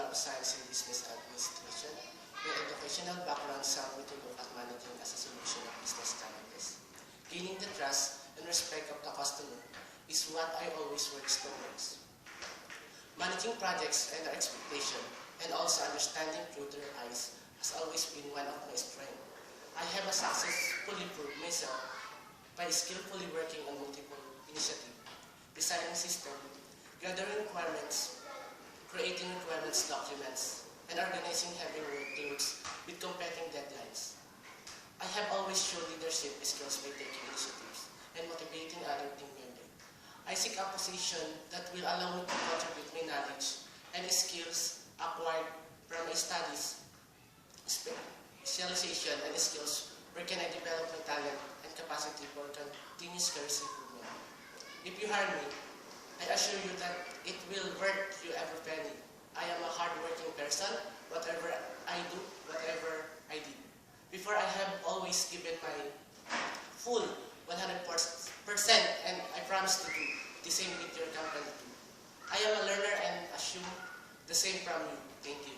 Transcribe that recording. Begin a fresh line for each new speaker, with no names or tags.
of Science in Business Administration. My educational background sa me to look at managing as a solution of business challenges. Gaining the trust and respect of the customer is what I always work towards. Managing projects and their expectation and also understanding through their eyes has always been one of my strengths. I have successfully proved myself by skillfully working on multiple initiatives, designing systems, gathering requirements, creating requirements documents, and organizing heavy workloads with competing deadlines. I have always shown leadership skills by taking initiatives and motivating other team members. I seek a position that will allow me to contribute my knowledge and skills acquired from my studies, specialization, and skills where can I develop my talent and capacity for continuous career improvement. If you hire me, I assure you that it will worth you every penny. I am a hard-working person, whatever I do, whatever I did. Before, I have always given my full 100%, and I promise to do the same with your company too. I am a learner and assume the same from you. Thank you.